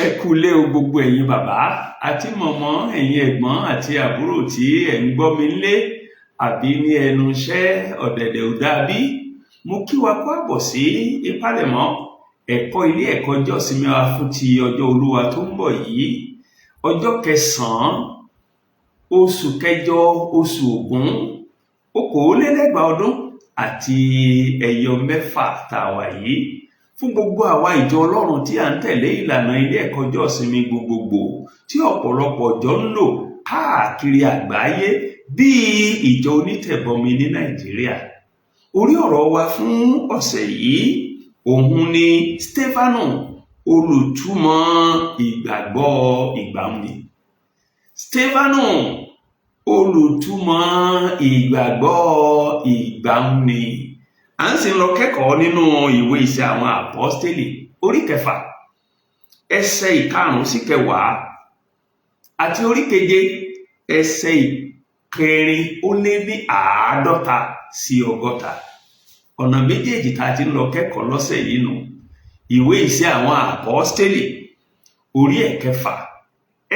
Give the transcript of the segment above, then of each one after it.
Ẹ kúlé o gbogbo ẹ̀yin bàbá àti mọ̀mọ́, ẹ̀yin ẹ̀gbọ́n àti àbúrò tí ẹ̀ ń gbọ́ mi nílé àbí ní ẹnu iṣẹ́ ọ̀dẹ̀dẹ̀ ò dàbí. Mo kí wa kú àbọ̀ sí ìpalẹ̀mọ́ ẹ̀kọ́ ilé ẹ̀kọ́ ìjọsìn wa fún ti ọjọ́ Olúwa tó ń bọ̀ yìí, ọjọ́ 9 oṣù kẹjọ oṣù Ògún 2024 tá a wà yìí. Fún gbogbo àwa ìjọ Ọlọ́run tí a ń tẹ̀lé ìlànà ilé ẹ̀kọ́ ìjọsìn gbogbogbò tí ọ̀pọ̀lọpọ̀ ìjọ ń lò káàkiri àgbáyé bíi ìjọ onítẹ̀bọmi ní Nàìjíríà. Orí ọ̀rọ̀ wa fún ọ̀sẹ̀ yìí òun ni Stefanu, olùtúmọ̀ ìgbàgbọ́ ìgbàanì. Stefanu, olùtúmọ̀ ìgbàgbọ́ ìgbàanì. À ń sì lọ kẹ́kọ̀ọ́ nínú ìwé Iṣẹ́ àwọn Àpọ́stélì orí 6 ẹsẹ̀ 5 sí 10 àti orí 7 ẹsẹ̀ 450 sí 60. Ọ̀nà méjèèjì tá a ti ń lọ kẹ́kọ̀ọ́ lọ́sẹ̀ yìí nù. Ìwé Iṣẹ́ àwọn Àpọ́stélì orí 6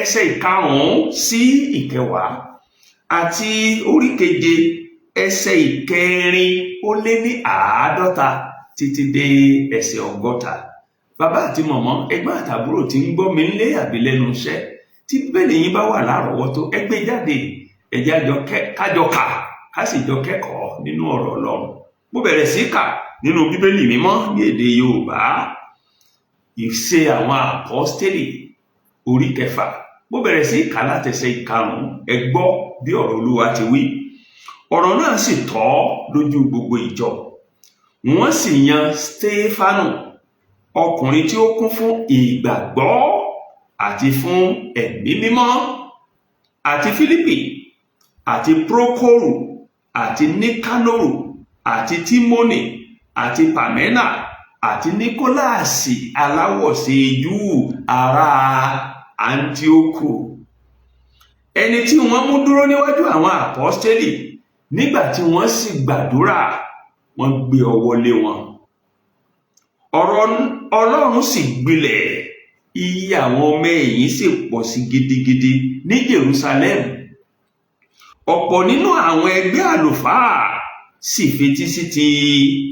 ẹsẹ̀ 5 sí 10 àti orí 7 ẹsẹ̀ 450 títí dé ẹsẹ̀ 60. Bàbá àti mọ̀mọ́, ẹ̀gbọ́n àtàbúrò tí ń gbọ́ mi nílé àbí lẹ́nu iṣẹ́, tí bíbélì yín bá wà lárọ̀ọ́wọ́tó, ẹ gbé jáde, ẹ jẹ́ kájọ kà ká sì jọ kẹ́kọ̀ọ́ nínú ọ̀rọ̀ Ọlọ́run. Mo bẹ̀rẹ̀ sí kà nínú bíbélì mímọ́ ní èdè Yorùbá. Ìṣe àwọn Àpọ́stélì orí 6. Mo bẹ̀rẹ̀ sí kà látẹsẹ̀ 5. Ẹ gbọ́ bí ọ̀rọ̀ Olúwa ti wí. Ọ̀rọ̀ náà sì tọ́ lójú gbogbo ìjọ. Wọ́n sì yan Stefanu, ọkùnrin tí ó kún fún ìgbàgbọ́ àti fún ẹ̀mí mímọ́, àti Fílípì, àti Prókórù, àti Níkánórù, àti Tímónì, àti Pàmẹ́nà, àti Níkóláàsì aláwọ̀ṣe Júù ará Áńtíókù, ẹni tí wọ́n mú dúró níwájú àwọn Àpọ́stélì. Nígbà tí wọ́n sì gbàdúrà, wọ́n gbé ọwọ́ lé wọn. Ọ̀rọ̀ Ọlọ́run sì gbilẹ̀, iye àwọn ọmọ ẹ̀yìn sì pọ̀ sí gidigidi ní Jerusalem. Ọ̀pọ̀ nínú àwọn ẹgbẹ́ àlùfáà sì fetí sí ti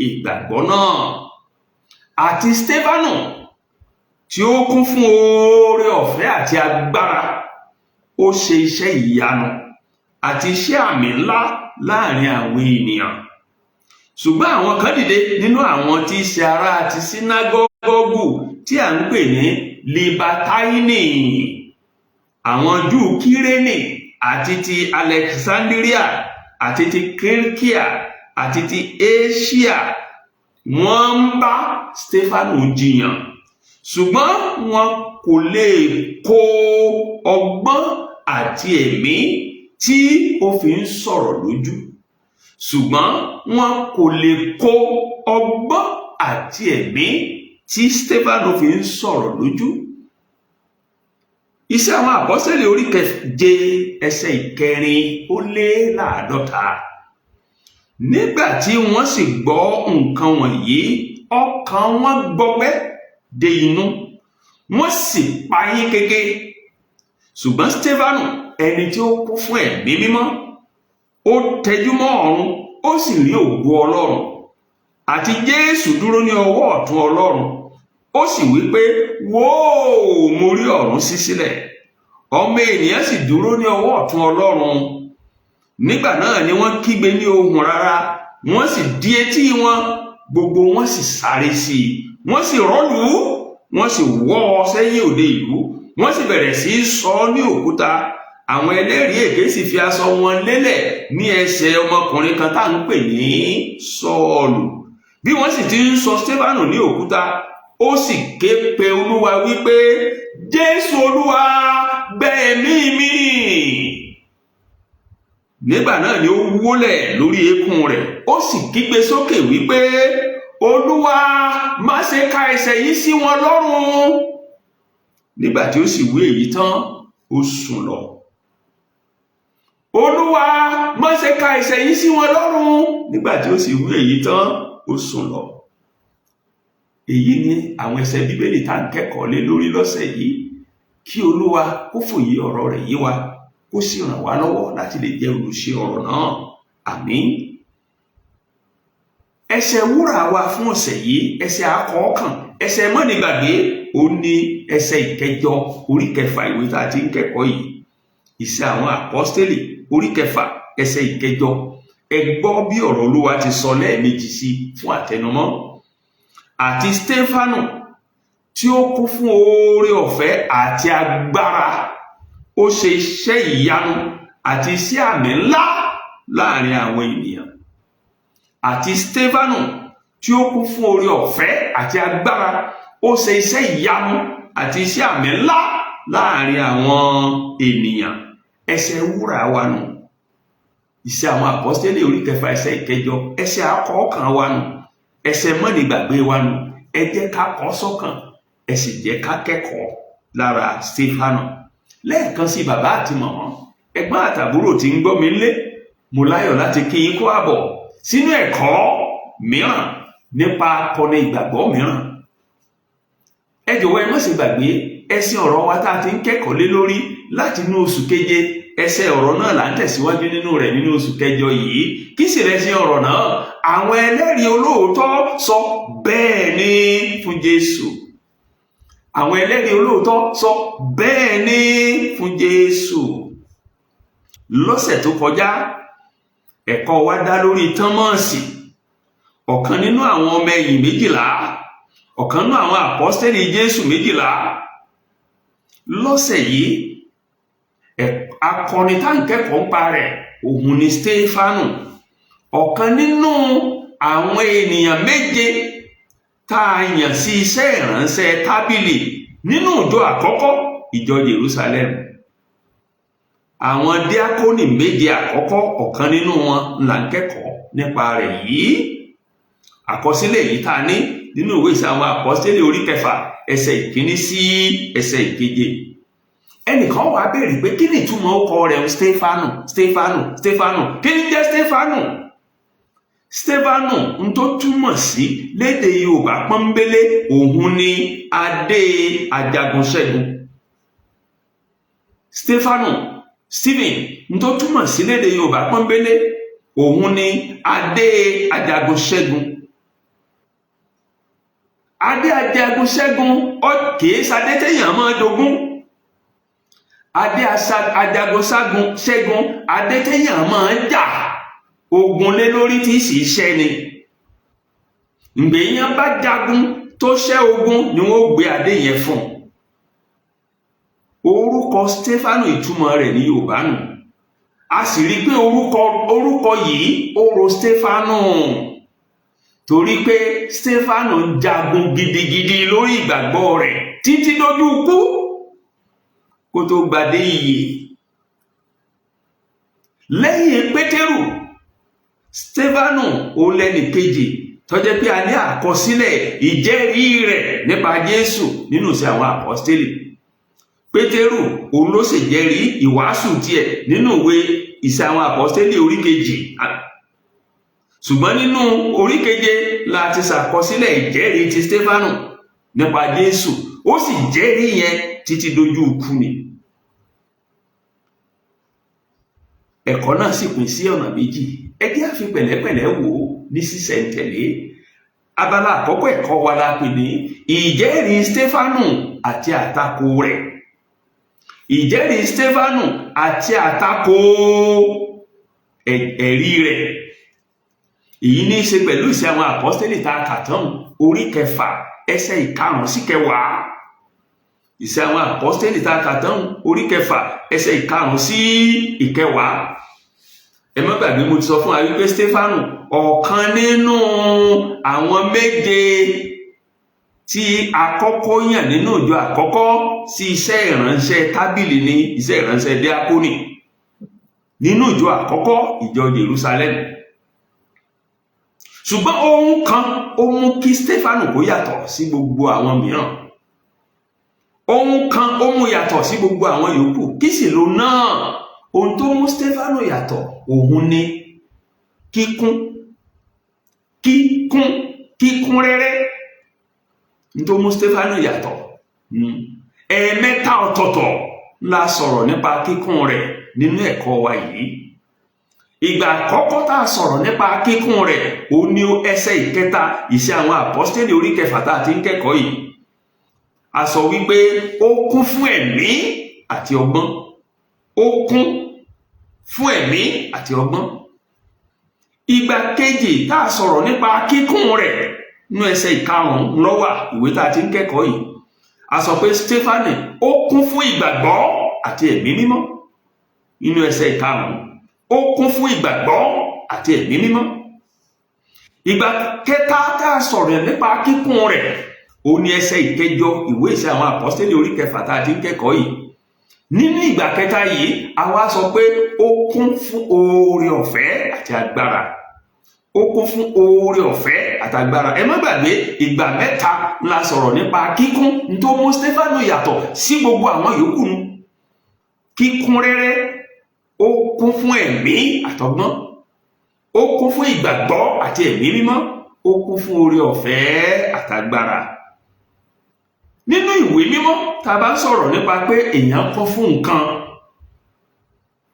ìgbàgbọ́ náà. Àti Stefanu, tí ó kún fún oore ọ̀fẹ́ àti agbára, ó ṣe iṣẹ́ ìyanu àti iṣẹ́ àmì ńlá láàrin àwọn ènìyàn. Ṣùgbọ́n àwọn kan dìde nínú àwọn tí í ṣe ará ti sínágọ́gù tí à ń pè ní Libatáínì, àwọn Júù Kírénì àti ti Alexandria àti ti Kíríkíà àti ti Éṣíà. Wọ́n ń bá Stefanu jiyàn, ṣùgbọ́n wọn kò lè kó ọgbọ́n àti ẹ̀mí tí ó fi ń sọ̀rọ̀ lójú. Ṣùgbọ́n wọn kò lè kó ọgbọ́n àti ẹ̀mí tí Stefanu fi ń sọ̀rọ̀ lójú. Iṣẹ́ àwọn Àpọ́stélì orí 7 ẹsẹ̀ 450. Nígbà tí wọ́n sì gbọ́ nǹkan wọ̀nyí, ọkàn wọn gbọgbẹ́ dé inú, wọ́n sì payín kéké. Ṣùgbọ́n Stefanu, ẹni tí ó kún fún ẹ̀mí mímọ́, ó tẹjúmọ́ ọ̀run, ó sì rí ògo Ọlọ́run àti Jésù dúró ní ọwọ́ ọ̀tún Ọlọ́run. Ó sì wí pé, wóò, mo rí ọ̀run ṣí sílẹ̀, ọmọ ènìyàn sì dúró ní ọwọ́ ọ̀tún Ọlọ́run. Nígbà náà ni wọ́n kígbe ní ohùn rara, wọ́n sì dí etí wọn, gbogbo wọn sì sáré sí i, wọ́n sì rọ́lù ú, wọ́n sì wọ́ ọ sẹ́yìn òde ìlú, wọ́n sì bẹ̀rẹ̀ sí í sọ ọ́ ní òkúta. Àwọn ẹlẹ́rìí èké sì fi aṣọ wọn lélẹ̀ ní ẹsẹ̀ ọmọkùnrin kan tá à ń pè ní Sọ́ọ̀lù. Bí wọ́n sì ti ń sọ Stefanu ní òkúta, ó sì ké pe Olúwa wípé, Jésù Olúwa, gbà ẹ̀mí mi. Nígbà náà ni ó wólẹ̀ lórí eékún rẹ̀, ó sì kígbe sókè wípé, Olúwa, má ṣe ka ẹ̀ṣẹ̀ yìí sí wọn lọ́rùn. Nígbà tí ó sì wí èyí tán, ó sùn lọ. Olúwa, má ṣe ka ẹ̀ṣẹ̀ yìí sí wọn lọ́rùn. Nígbà tí ó sì wí èyí tán, ó sùn lọ. èyí ni àwọn ẹsẹ̀ bíbélì tá ń kẹ́kọ̀ọ́ lé lórí lọ́sẹ̀ yìí. Kí Olúwa kó fòye ọ̀rọ̀ rẹ̀ yé wa, kó sì ràn wá lọ́wọ́ láti lè jẹ́ olùṣe ọ̀rọ̀ náà. Àmín. Ẹsẹ̀ wúrà wa fún ọ̀sẹ̀ yìí, ẹsẹ̀ akọ̀ọ̀kan, ẹsẹ̀ mọ́nigbàgbé, ó ní ẹsẹ̀ ìkẹjọ orí kẹfà ìwé tá a ti ń kẹ́kọ̀ọ́ yìí. Iṣẹ́ àwọn àpọ́stélì orí kẹfà ẹsẹ̀ ìkẹjọ. Ẹ gbọ́ bí ọ̀rọ̀ Olúwa ti sọ lẹ́ẹ̀mejì sí fún àtẹnumọ́. Àti Stefanu, tí ó kún fún oore ọ̀fẹ́ àti agbára, ó ṣe iṣẹ́ ìyanu àti iṣẹ́ àmì ńlá láàrin àwọn ènìyàn. Àti Stefanu, tí ó kún fún oore ọ̀fẹ́ àti agbára, ó ṣe iṣẹ́ ìyanu àti iṣẹ́ àmì ńlá láàrin àwọn ènìyàn. Ẹsẹ̀ wúrà wa nù. Iṣẹ́ àwọn àpọ́stélì orí kẹfà ẹsẹ̀ ìkẹjọ. Ẹsẹ̀ akọ̀ọ̀kan wa nù. Ẹsẹ̀ mọ́nigbàgbé wa nù. Ẹ jẹ́ ká kọ́ sọ́kàn, ẹ sì jẹ́ ká kẹ́kọ̀ọ́ lára Stefanu. Lẹ́ẹ̀kan sí bàbá àti màmá, ẹ̀gbọ́n àtàbúrò tí ń gbọ́ mi lé, mo láyọ̀ láti kí yín kó àbọ̀ sínú ẹ̀kọ́ mìíràn nípa akọni ìgbàgbọ́ mìíràn. Ẹ jọ̀wọ́ ẹ má ṣe gbàgbé ẹsẹ̀ ọ̀rọ̀ wa tá a ti ń kẹ́kọ̀ọ́ lé lórí láti inú oṣù keje. Ẹsẹ̀ ọ̀rọ̀ náà là ń tẹ̀síwájú nínú rẹ̀ nínú oṣù kẹjọ yìí. Kí sì lẹsẹ̀ ọ̀rọ̀ náà? Àwọn ẹlẹ́rìí olóòótọ́ sọ bẹ́ẹ̀ ni fún Jésù. Àwọn ẹlẹ́rìí olóòótọ́ sọ bẹ́ẹ̀ ni fún Jésù. Lọ́sẹ̀ tó kọjá, ẹ̀kọ́ wa dá lórí Tọ́mọ́sì, ọ̀kan nínú àwọn ọmọ ẹ̀yìn 12, ọ̀kan nínú àwọn àpọ́stélì Jésù 12. Lọ́sẹ̀ yìí, akọni tá ń kẹ́kọ̀ọ́ ń pa rẹ̀, òun ni Stefanu, ọ̀kan nínú àwọn ènìyàn 7 tá a yàn sí iṣẹ́ ìránṣẹ́ tábìlì nínú ìjọ àkọ́kọ́, ìjọ Jerusalem. Àwọn díákónì 7 àkọ́kọ́, ọ̀kan nínú wọn là ń kẹ́kọ̀ọ́ nípa rẹ̀ yìí. Àkọsílẹ̀ yìí tá a ní nínú ìwé Iṣẹ́ àwọn àpọ́stélì orí kẹfà ẹsẹ̀ ìkíní sí ẹsẹ̀ ìkeje. Ẹnìkan wá béèrè pé kí ni ìtumọ̀ orúkọ rẹ̀ Stefanu, Stefanu, Stefanu? Kí ni jẹ́ Stefanu? Stefanu ń tó túmọ̀ sí lédè Yorùbá pọ́nbélé, òun ni adé ajagunṣẹ́gun. Stefanu, Stephen ń tó túmọ̀ sí lédè Yorùbá pọ́nbélé, òun ni adé ajagunṣẹ́gun. Adé ajagunṣẹ́gun kìí ṣadé téèyàn máa jogún. Adé ajagunṣẹ́gun, adé téèyàn máa jà ogun lé lórí tí sì ṣẹ́ ni. Ìgbèyàn bá jagun tó ṣẹ́ ogun ni wọ́n gbé adé yẹn fún. Orúkọ Stefanu ìtumọ̀ rẹ̀ ní Yorùbá nù. A sì rí pé orúkọ yìí ó ro Stefanu torí pé Stefanu ń jagun gidigidi lórí ìgbàgbọ́ rẹ̀ títí dójú ikú kó tó gbadé ìyè. Lẹ́yìn Pétérù, Stefanu ó lẹ́nì kejì tó jẹ́ pé a ní àkọsílẹ̀ ìjẹ́rìí rẹ̀ nípa Jésù nínú Iṣẹ́ àwọn àpọ́stélì. Pétérù òun ló sì jẹ́rìí ìwàásù tiẹ̀ nínú ìwé Iṣẹ́ àwọn àpọ́stélì orí kejì. Ṣùgbọ́n nínú orí keje la ti ṣàkọsílẹ̀ ìjẹ́rìí ti Stefanu nípa Jésù. Ó sì jẹ́rìí yẹn títí dójú ikú ni. Ẹ̀kọ́ náà sì pín sí ọ̀nà méjì. Ẹ jẹ́ á fi pẹ̀lẹ́pẹ̀lẹ́ wò ó ní sísẹ̀ntẹ̀lé. Abala àkọ́kọ́ ẹ̀kọ́ wa la pè ní ìjẹ́rìí Stefanu àti àtakò rẹ̀. Ìjẹ́rìí Stefanu àti àtakò ẹ̀rí rẹ̀. Èyí ní í ṣe pẹ̀lú Iṣẹ́ àwọn àpọ́stélì tá a kà tán orí kẹfà ẹsẹ̀ 5 sí 10. Iṣẹ́ àwọn àpọ́stélì tá a kà tán orí kẹfà ẹsẹ̀ 5 sí 10. Ẹ má gbàgbé mo ti sọ fún wa wípé Stefanu ọ̀kan nínú àwọn 7 tí àkọ́kọ́ yàn nínú ìjọ àkọ́kọ́ sí iṣẹ́ ìránṣẹ́ tábìlì ní iṣẹ́ ìránṣẹ́ díákónì nínú ìjọ àkọ́kọ́, ìjọ Jerusalem. Ṣùgbọ́n ohun kan ó mú kí Stefanu kó yàtọ̀ sí gbogbo àwọn mìíràn. Ohun kan ó mú yàtọ̀ sí gbogbo àwọn yòókù. Kí sì ló náà? Ohun tó mú Stefanu yàtọ̀ òun ni kíkún rẹ́rẹ́ tó mú Stefanu yàtọ̀. Ẹ̀ẹ̀mẹ́ta ọ̀tọ̀ọ̀tọ̀ la sọ̀rọ̀ nípa kíkún rẹ̀ nínú ẹ̀kọ́ wa yìí. Ìgbà àkọ́kọ́ tá a sọ̀rọ̀ nípa kíkún rẹ̀ ó ní ẹsẹ̀ ìkẹta Iṣẹ́ àwọn Àpọ́stélì orí kẹfà tá a ti ń kẹ́kọ̀ọ́ yìí. A sọ wípé ó kún fún ẹ̀mí àti ọgbọ́n. Ó kún fún ẹ̀mí àti ọgbọ́n. Ìgbà kejì tá a sọ̀rọ̀ nípa kíkún rẹ̀ nínú ẹsẹ̀ ìkarùn-ún ló wà ìwé tá a ti ń kẹ́kọ̀ọ́ yìí. A sọ pé Stefanu ó kún fún ìgbàgbọ́ àti ẹ̀mí mímọ́ nínú ẹsẹ̀ ìkarùn-ún. Ó kún fún ìgbàgbọ́ àti ẹ̀mí mímọ́. Ìgbà kẹta tá a sọ̀rọ̀ nípa kíkún rẹ̀ ó ní ẹsẹ̀ ìkẹjọ ìwé Iṣẹ́ àwọn Àpọ́stélì orí kẹfà tá a ti ń kẹ́kọ̀ọ́ yìí. Nínú ìgbà kẹta yìí a wá sọ pé ó kún fún oore ọ̀fẹ́ àti agbára. Ó kún fún oore ọ̀fẹ́ àti agbára. Ẹ má gbàgbé ìgbà mẹ́ta la sọ̀rọ̀ nípa kíkún tó mú Stefanu yàtọ̀ sí gbogbo àwọn yòókù. Kíkún rẹ́rẹ́, ó kún fún ẹ̀mí àtọgbọ́n, ó kún fún ìgbàgbọ́ àti ẹ̀mí mímọ́, ó kún fún oore ọ̀fẹ́ àtagbára. Nínú ìwé mímọ́ tá a bá ń sọ̀rọ̀ nípa pé èèyàn kún fún nǹkan,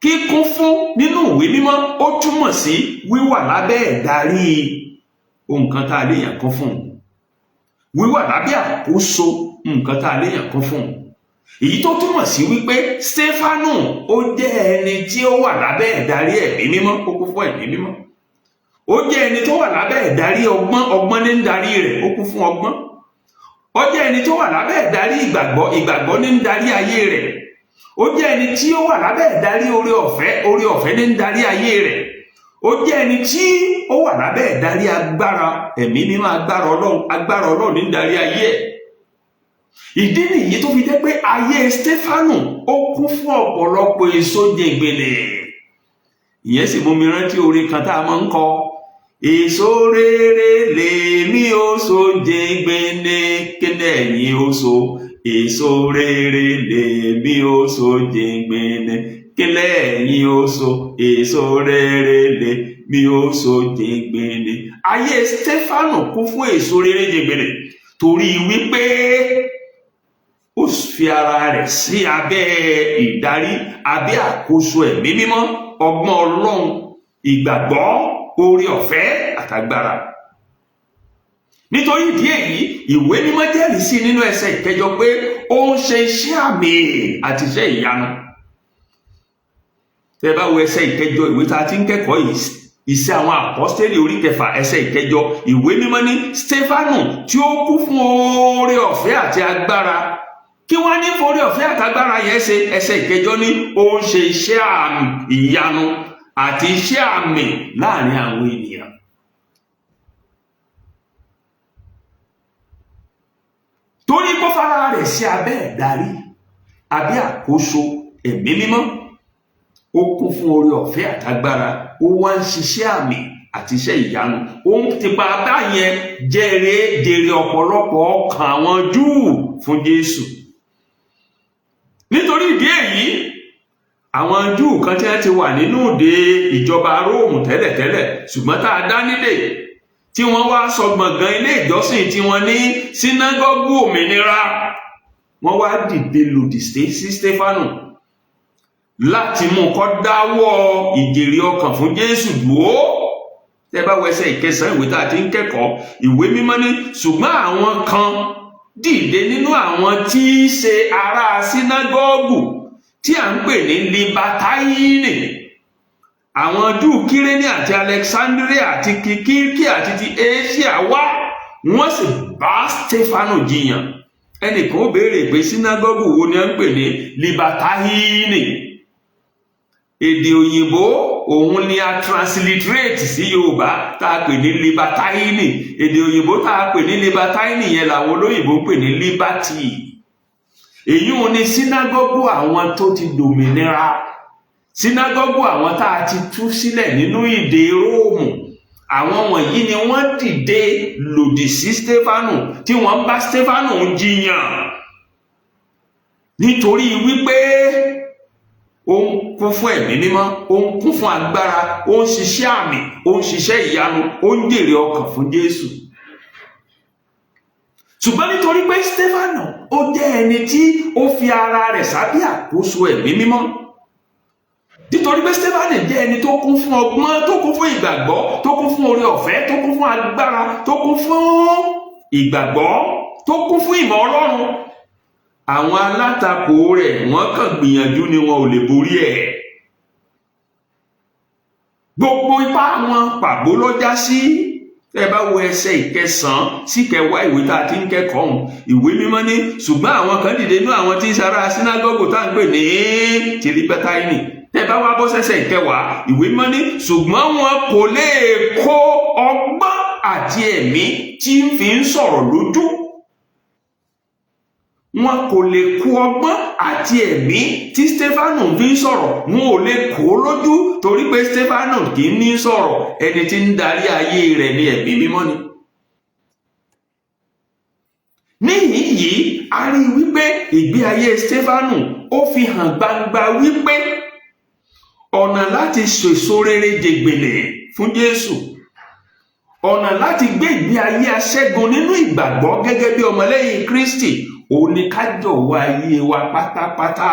kíkún fún nínú ìwé mímọ́ ó túmọ̀ sí wíwà lábẹ́ ìdarí nǹkan tá a léèyàn kún fún, wíwà lábẹ́ àkóso nǹkan tá a léèyàn kún fún. Èyí tó túmọ̀ sí wípé Stefanu ó jẹ́ ẹni tí ó wà lábẹ́ ìdarí ẹ̀mí mímọ́, ó kún fún ẹ̀mí mímọ́. Ó jẹ́ ẹni tó wà lábẹ́ ìdarí ọgbọ́n, ọgbọ́n ní ń darí rẹ̀, ó kún fún ọgbọ́n. Ó jẹ́ ẹni tó wà lábẹ́ ìdarí ìgbàgbọ́, ìgbàgbọ́ ní ń darí ayé rẹ̀. Ó jẹ́ ẹni tí ó wà lábẹ́ ìdarí oore ọ̀fẹ́, oore ọ̀fẹ́ ní ń darí ayé rẹ̀. Ó jẹ́ ẹni tí ó wà lábẹ́ ìdarí agbára ẹ̀mí mímọ́, agbára Ọlọ́run ní ń darí ayé ẹ̀. Ìdí nìyí tó fi jẹ́ pé ayé Stefanu ó kún fún ọ̀pọ̀lọpọ̀ èso jẹ̀gbẹ̀lẹ̀. Ìyẹn sì mú mi rántí orin kan tá a máa ń kọ. Èso rere lèmi ó so jẹ̀gbẹ̀lẹ̀ kéde ẹ̀yìn ó so. Èso rere lèmi ó so jẹ̀gbẹ̀lẹ̀ kéde ẹ̀yìn ó so. Èso rere lèmi ó so jẹ̀gbẹ̀lẹ̀. Ayé Stefanu kún fún èso rere jẹ̀gbẹ̀lẹ̀ torí wípé ó fi ara rẹ̀ sí abẹ́ ìdarí, abẹ́ àkóso ẹ̀mí mímọ́, ọgbọ́n Ọlọ́run, ìgbàgbọ́, oore ọ̀fẹ́ àtagbára. Nítorí ìdí èyí, ìwé mímọ́ jẹ́rìí sí nínú ẹsẹ̀ ìkẹjọ pé ó ń ṣe iṣẹ́ àmì àti iṣẹ́ ìyanu. Tẹ́ bá wo ẹsẹ̀ ìkẹjọ ìwé tá a ti ń kẹ́kọ̀ọ́ yìí, Iṣẹ́ àwọn Àpọ́stélì orí kẹfà ẹsẹ̀ ìkẹjọ, ìwé mímọ́ ní Stefanu tí ó kún fún oore ọ̀fẹ́ àti agbára. Kí wọ́n ní oore ọ̀fẹ́ àtagbára yẹn ṣe? Ẹsẹ̀ ìkẹjọ ní ó ń ṣe iṣẹ́ àmì ìyanu àti iṣẹ́ àmì láàrin àwọn ènìyàn. Torí kó fara rẹ̀ sí abẹ́ ìdarí, abẹ́ àkóso ẹ̀mí mímọ́, ó kún fún oore ọ̀fẹ́ àtagbára, ó wá ń ṣiṣẹ́ àmì àti iṣẹ́ ìyanu. Ó ń tipa báyẹn jèrè ọ̀pọ̀lọpọ̀ ọkàn àwọn Júù fún Jésù. Nítorí ìdí èyí, àwọn Júù kan tí wọ́n ti wà nínú ìdè ìjọba Róòmù tẹ́lẹ̀tẹ́lẹ̀, ṣùgbọ́n tá a dá nídè, tí wọ́n wá sọ gbọ̀ngàn ilé ìjọsìn tí wọ́n ní sínágọ́gù òmìnira, wọ́n wá dìde lòdì sí Stefanu láti mú kó dáwọ́ ìjèrè ọkàn fún Jésù dúró. Tẹ́ bá wo ẹsẹ̀ ìkẹsàn ìwé tá a ti ń kẹ́kọ̀ọ́, ìwé mímọ́ ní ṣùgbọ́n àwọn kan dìde nínú àwọn tí í ṣe ará sínágọ́gù tí à ń pè ní Libatáínì, àwọn Júù Kírénì àti Alexandria àti Kíkíríkì àti ti Asia wá, wọ́n sì bá Stefanu jiyàn. Ẹnìkan ó béèrè pé sínágọ́gù wo ni à ń pè ní Libatáínì? Èdè òyìnbó òun ni a transliterate sí Yorùbá tá a pè ní Libatáínì. Èdè òyìnbó tá a pè ní Libatáínì yẹn làwọn olóyìnbó pè ní Liberty. Èyí ò ní sínágọ́gù àwọn tó ti dòmìnira, sínágọ́gù àwọn tá a ti tú sílẹ̀ nínú ìdè Róòmù. Àwọn wọ̀nyí ni wọ́n dìde lòdì sí Stefanu tí wọ́n bá Stefanu jiyàn nítorí wípé ó ń kún fún ẹ̀mí mímọ́, ó ń kún fún agbára, ó ń ṣiṣẹ́ àmì, ó ń ṣiṣẹ́ ìyanu, ó ń jèrè ọkàn fún Jésù. ṣùgbọ́n nítorí pé Stefano ó jẹ́ ẹni tí ó fi ara rẹ̀ sábẹ́ àkóso ẹ̀mí mímọ́, nítorí pé Stefano jẹ́ ẹni tó kún fún ọgbọ́n, tó kún fún ìgbàgbọ́, tó kún fún oore ọ̀fẹ́, tó kún fún agbára, tó kún fún ìgbàgbọ́, tó kún fún ìmọ̀ Ọlọ́run. Àwọn alátakò rẹ̀ wọ́n kàn gbìyànjú ni wọn ò lè borí ẹ̀. Gbogbo ipá wọn pàbó ló já sí. Ẹ bá wo ẹsẹ̀ ìkẹsàn-án sí kẹwàá ìwé tá a ti ń kẹ́kọ̀ọ́ ọ̀hún, ìwé mímọ́ ní ṣùgbọ́n àwọn kan dìde inú àwọn tí ń sara sínágọ́gù tá à ń pè ní tìrìpẹ́táìnì. Ẹ bá wá bọ́ sẹ́sẹ̀ ìkẹwàá, ìwé mímọ́ ní ṣùgbọ́n wọn kò lè kó ọgbọ́n àti ẹ̀mí tí ń fi ń sọ̀rọ̀ lójú. Wọn kò lè kó ọgbọ́n àti ẹ̀mí tí Stefano fi ń sọ̀rọ̀, wọn ò lè kó lójú, torí pé Stefano kì í ní sọ̀rọ̀, ẹni tí ń darí ayé rẹ̀ ní ẹ̀mí mímọ́ ni. Níhìn yìí a rí wípé ìgbé ayé Stefano ó fi hàn gbangba wípé ọ̀nà láti sèso rere jègbèlè fún Jésù, ọ̀nà láti gbé ìgbé ayé aṣẹ́gun nínú ìgbàgbọ́ gẹ́gẹ́ bí ọmọlẹ́yìn Kristi, òun ni ká jọ̀wọ́ ayé wa pátápátá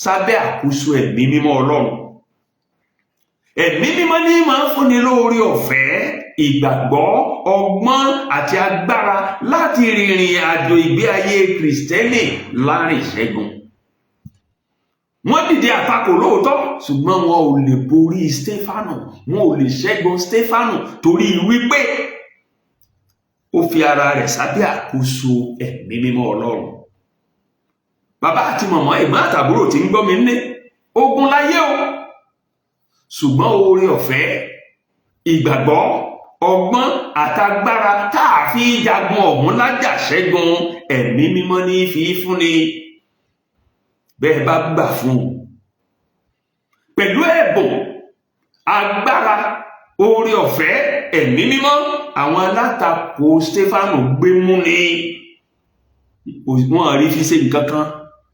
sábẹ́ àkóso ẹ̀mí mímọ́ Ọlọ́run. Ẹ̀mí mímọ́ ní máa ń fúnni lóore ọ̀fẹ́, ìgbàgbọ́, ọgbọ́n àti agbára láti rìnrìn àjò ìgbé ayé Kristẹni láàrin ìṣẹ́gun. Wọ́n dìde àtakò lóòótọ́, ṣùgbọ́n wọn ò lè borí Stefano, wọn ò lè ṣẹ́gun Stefano torí wípé ó fi ara rẹ̀ sábẹ́ àkóso ẹ̀mí mímọ́ Ọlọ́run. Bàbá àti màmá, ẹ̀gbọ́n àtàbúrò tí ń gbọ́ mi nílé, ogun láyé o, ṣùgbọ́n oore ọ̀fẹ́, ìgbàgbọ́, ọgbọ́n àtagbára tá a fi jagun ọ̀hún lájà ṣẹ́gun ẹ̀mí mímọ́ ní fi fúnni. Bẹ́ẹ̀ bá gbà fún un pẹ̀lú ẹ̀bùn, agbára, oore ọ̀fẹ́, ẹ̀mí mímọ́, àwọn alátakò Stefano gbé mú ni wọ́n rí fi ṣe nǹkan kan,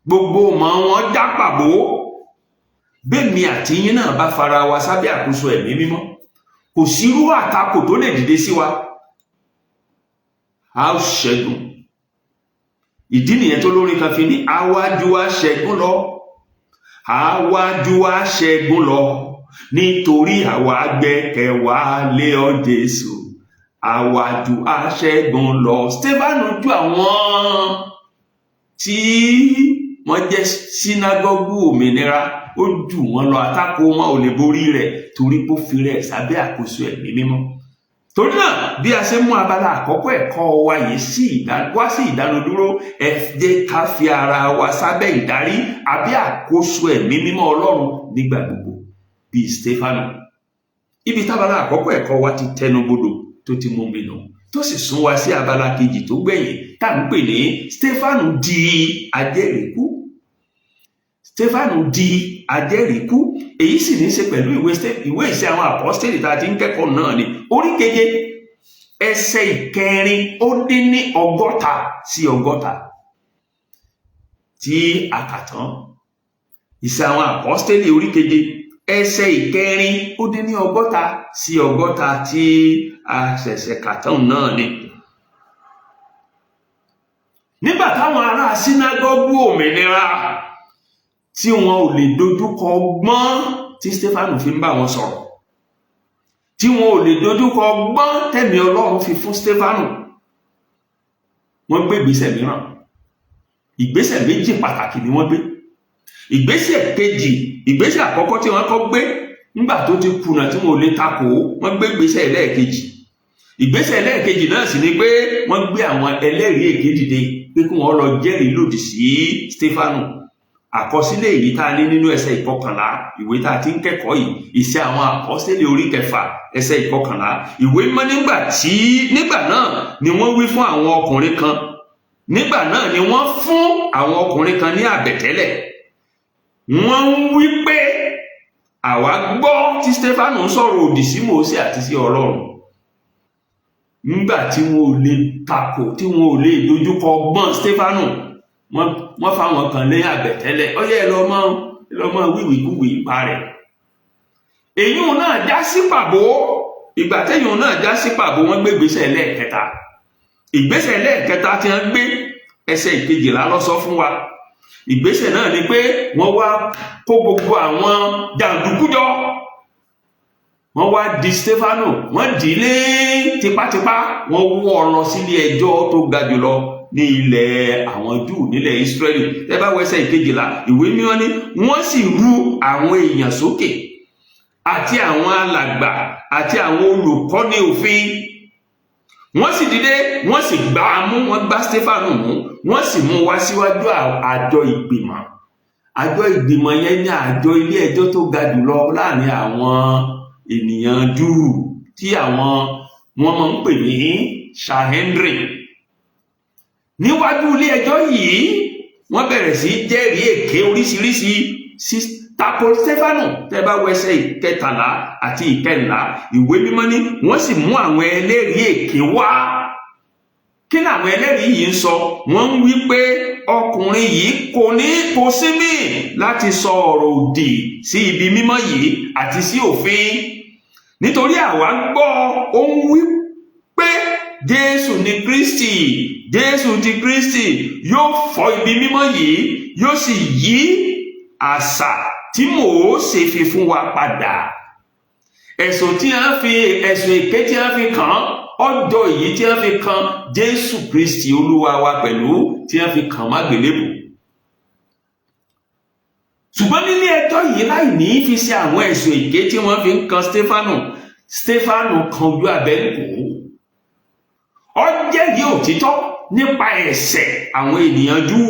gbogbo mọ́ wọn já pàbó. Bẹ́ẹ̀ni àti yín náà bá fara wa sábẹ́ àkóso ẹ̀mí mímọ́, kò sírú àtakò tó lè dìde sí wa, a ó ṣẹ́gun. Ìdí nìyẹn tó lórin kan fi ní àwájú wa ṣẹ́gun lọ, àwájú wa ṣẹ́gun lọ, nítorí àwa gbẹ́kẹ̀wá lé ọ Jésù, àwájú aṣẹ́gun lọ. Stefano ju àwọn tí wọ́n jẹ́ sínágọ́gù òmìnira, ó jù wọ́n lọ, àtakò wọn ò lè borí rẹ̀ torí pé ó fi rẹ̀ sábẹ́ àkóso ẹ̀mí mímọ́. Torí náà bí a ṣe mú abala àkọ́kọ́ ẹ̀kọ́ wa yìí wá sí ìdánudúró, ẹ jẹ́ ká fi ara wa sábẹ́ ìdarí àbí àkóso ẹ̀mí mímọ́ Ọlọ́run nígbà gbogbo bíi Stefano. Ibi tábala àkọ́kọ́ ẹ̀kọ́ wa ti tẹnubodò tó ti mú mi nù, tó sì sún wa sí abala kejì tó gbẹ̀yìn tá à ń pè ní Stefano di ajẹ́rìíkú. Stefano di ajẹ́rìíkú, èyí sì ní í ṣe pẹ̀lú ìwé ìṣe àwọn àpọ́stélì tá a ti ń kẹ́kọ̀ọ́ náà ni, orí keje ẹsẹ̀ ìkẹrin ó dín ní 60 sí 100 tí a kà tán. Ìṣe àwọn àpọ́stélì orí keje ẹsẹ̀ ìkẹrin ó dín ní 60 sí 100 tí a ṣẹ̀ṣẹ̀ kà tán náà ni. Nígbà táwọn ará sínágọ́gù òmìnira tí wọn ò lè dojúkọ ọgbọ́n tí Stefano fi ń bá wọn sọ̀rọ̀, tí wọn ò lè dojúkọ ọgbọ́n tẹ̀mí Ọlọ́run fi fún Stefano, wọ́n gbé ìgbésẹ̀ mìíràn. Ìgbésẹ̀ méjì pàtàkì ni wọ́n gbé. Ìgbésẹ̀ àkọ́kọ́ tí wọ́n kọ́ gbé nígbà tó ti kùnà tí wọn ò lè takò, wọ́n gbé ìgbésẹ̀ ẹlẹ́ẹ̀kejì. Ìgbésẹ̀ ẹlẹ́ẹ̀kejì náà sì ni pé wọ́n gbé àwọn ẹlẹ́rìí èké dìde pé kí wọ́n lọ jẹ́rìí lòdì sí Stefano. Àkọsílẹ̀ èyí tá a ní nínú ẹsẹ̀ 11 ìwé tá a ti ń kẹ́kọ̀ọ́ yìí, Iṣẹ́ àwọn Àpọ́stélì orí 6 ẹsẹ̀ 11. Ìwé mọ́ nígbà náà ni wọ́n wí fún àwọn ọkùnrin kan, nígbà náà ni wọ́n fún àwọn ọkùnrin kan ní àbẹ̀tẹ́lẹ̀. Wọ́n ń wí pé àwa gbọ́ tí Stefano ń sọ̀rọ̀ òdì sí Mósè àti sí Ọlọ́run. Nígbà tí wọn ò lè takò, tí wọn ò lè dojúkọ ọgbọ́n Stefano, wọ́n fáwọn kan ní àbẹ̀tẹ́lẹ̀, ọyẹ́ ẹlọ́mọ wíwìkúwì ipa rẹ̀. Èyún náà já sí pàbó. Ìgbà tẹ́yún náà já sí pàbó, wọ́n gbé ìgbésẹ̀ ẹlẹ́ẹ̀kẹta. ìgbésẹ̀ lẹ́ẹ̀kẹta tí wọ́n gbé ẹsẹ̀ ìkejìlá ló sọ fún wa. Ìgbésẹ̀ náà ni pé wọ́n wá kó gbogbo àwọn jàǹdùkú jọ, wọ́n wá di Stefano, wọ́n dì í lé tipátipá, wọ́n wọ́ ọ lọ sílé ẹjọ́ tó ga jùlọ ní ilẹ̀ àwọn Júù nílẹ̀ Ísírẹ́lì. Ẹ bá wo ẹsẹ̀ ìkejìlá, ìwé mímọ́ ní wọ́n sì ru àwọn èèyàn sókè àti àwọn alàgbà àti àwọn olùkọ́ni òfin, wọ́n sì dìde, wọ́n sì gbá a mú, wọ́n gbá Stefano mú, wọ́n sì mú wá síwájú àjọ ìgbìmọ̀. Àjọ ìgbìmọ̀ yẹn ní àjọ ilé ẹjọ́ tó ga jùlọ láàrin àwọn ènìyàn Júù tí wọ́n máa ń pè ní Sanhedrin. Níwájú ilé ẹjọ́ yìí wọ́n bẹ̀rẹ̀ sí jẹ́rìí èké oríṣiríṣi tako Stefano. Tẹ́ bá wo ẹsẹ̀ ìkẹtàlá àti ìkẹrìnlá, ìwé mímọ́ ní wọ́n sì mú àwọn ẹlẹ́rìí èké wá. Kí ni àwọn ẹlẹ́rìí yìí ń sọ? Wọ́n ń wí pé ọkùnrin yìí kò símì láti sọ ọ̀rọ̀ òdì sí ibi mímọ́ yìí àti sí òfin, nítorí àwa gbọ́ ó ń wí pé Jésù ni Kristi, Jésù ti Kristi yóò fọ́ ibi mímọ́ yìí, yóò sì yí àṣà tí Mósè fi fún wa padà. Ẹ̀sùn èké tí wọ́n fi kàn án ọjọ́ èyí tí wọ́n fi kan Jésù Kristi Olúwa wa pẹ̀lú tí wọ́n fi kàn má gbélébù. Ṣùgbọ́n nílé ẹjọ́ yìí láì ní fi ṣe àwọn ẹ̀sùn èké tí wọ́n fi ń kan Stefano kan ojú abẹ́ǹkó. Ó jẹ́rìí òtítọ́ nípa ẹ̀ṣẹ̀ àwọn ènìyàn Júù,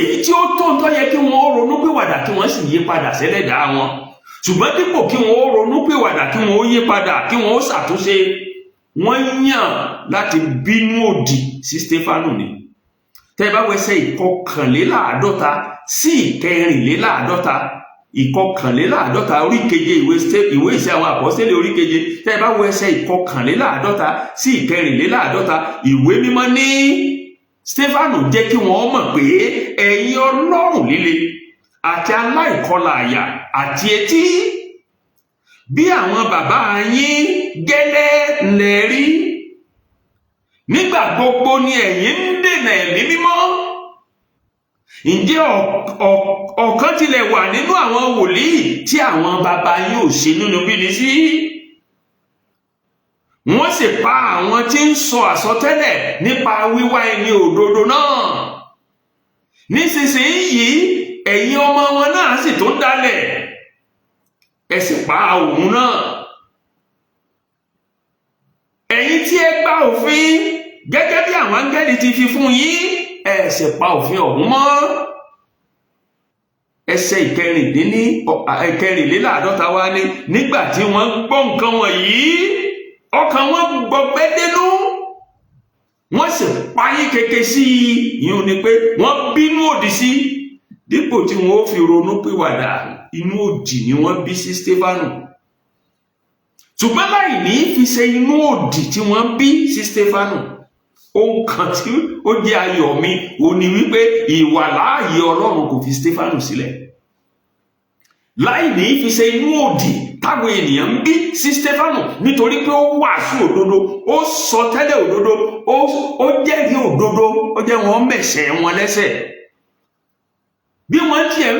èyí tí ó tó ń tọ́ yẹ kí wọ́n ronú pìwàdà kí wọ́n sì yí padà sẹ́lẹ̀dá wọn. Ṣùgbọ́n dípò kí wọ́n ronú pìwàdà kí wọ́n yí padà kí wọ́n ṣàtúnṣe, wọ́n yàn láti bínú òdì sí Stefano ni. Tẹ́ bá wo ẹsẹ̀ ìkọkànléláàádọ́ta sí ìkẹrìnléláàádọ́ta, ìkọkànléláàádọ́ta orí keje ìwé Iṣẹ́ àwọn Àpọ́stélì orí keje, tẹ́ bá wo ẹsẹ̀ ìkọkànléláàádọ́ta sí ìkẹrìnléláàádọ́ta, ìwé mímọ́ ní Stefano jẹ́ kí wọ́n mọ̀ pé ẹ̀yin ọlọ́rùn líle àti aláìkọlà àyà àti etí, bí àwọn bàbá yín gẹ́lẹ́ lẹ rí. Nígbà gbogbo ni ẹ̀yin ń dènà ẹ̀mí mímọ́. Ǹjẹ́ ọ̀kan tilẹ̀ wà nínú àwọn wòlíì tí àwọn bàbá yín ò ṣe inúnibíni sí? Wọ́n sì pa àwọn tí ń sọ àsọtẹ́lẹ̀ nípa wíwá ẹni òdodo náà. Nísinsìnyí ẹ̀yin ọmọ wọn náà sì tún dálẹ̀, ẹ sì pa òun náà. Ẹ̀yin tí ẹ gba òfin gẹ́gẹ́ bí àwọn áńgẹ́lì ti fi fún yín, ẹ sì pa òfin ọ̀hún mọ́. Ẹsẹ̀ ìkẹrìnléláàádọ́ta wá ní nígbà tí wọ́n gbọ́ nǹkan wọ̀nyí, ọkàn wọn gbọgbẹ́ dénú, wọ́n sì payín keke sí i. Ìyẹn ni pé wọ́n bínú òdì sí. Dípò tí wọ́n ó fi ronú pìwàdà, inú òdì ni wọ́n bí sí Stefano. Ṣùgbọ́n láì ní fi ṣe inú òdì tí wọ́n bí sí Stefano, ohun kan tí ó jẹ́ ayọ̀ mi ò ní wípé ìwàláàyè Ọlọ́run kò fi Stefano sílẹ̀. Láì ní fi ṣe inú òdì táwọn ènìyàn ń bí sí Stefano, nítorí pé ó wàásù òdodo, ó sọ tẹ́lẹ̀ òdodo, ó jẹ́rìí òdodo, ó jẹ́ wọn mẹ̀ṣẹ̀ wọn lẹ́sẹ̀. Bí wọ́n tiẹ̀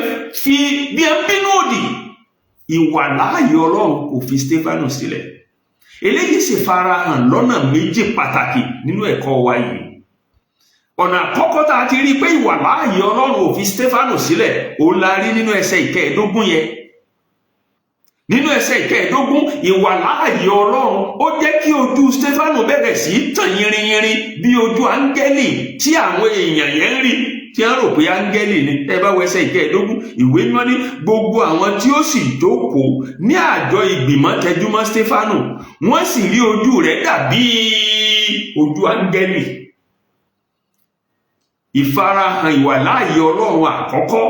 bí ẹ bínú òdì, ìwàláàyè Ọlọ́run kò fi Stefano sílẹ̀. Eléyìí sì farahàn lọ́nà méjì pàtàkì nínú ẹ̀kọ́ wa yìí. Ọ̀nà àkọ́kọ́ tá a ti rí pé ìwàláàyè Ọlọ́run ò fi Stefano sílẹ̀, òun la rí nínú ẹsẹ̀ ìkẹẹ̀ẹ́dógún yẹn. Nínú ẹsẹ̀ ìkẹẹ̀ẹ́dógún, ìwàláàyè Ọlọ́run ó jẹ́ kí ojú Stefano bẹ̀rẹ̀ sí tàn yìnrìnyìnrìn bí ojú áńgẹ́lì tí àwọn èèyàn yẹn ń rí, tí wọ́n rò pé áńgẹ́lì ni. Ẹ bá wo ẹsẹ̀ ìkẹẹ̀ẹ́dógún, ìwé mímọ́ ní gbogbo àwọn tí ó sì jókòó ní àjọ ìgbìmọ̀ tẹjúmọ́ Stefano, wọ́n sì rí ojú rẹ̀ dàbí ojú áńgẹ́lì. Ìfarahàn ìwàláàyè Ọlọ́run àkọ́kọ́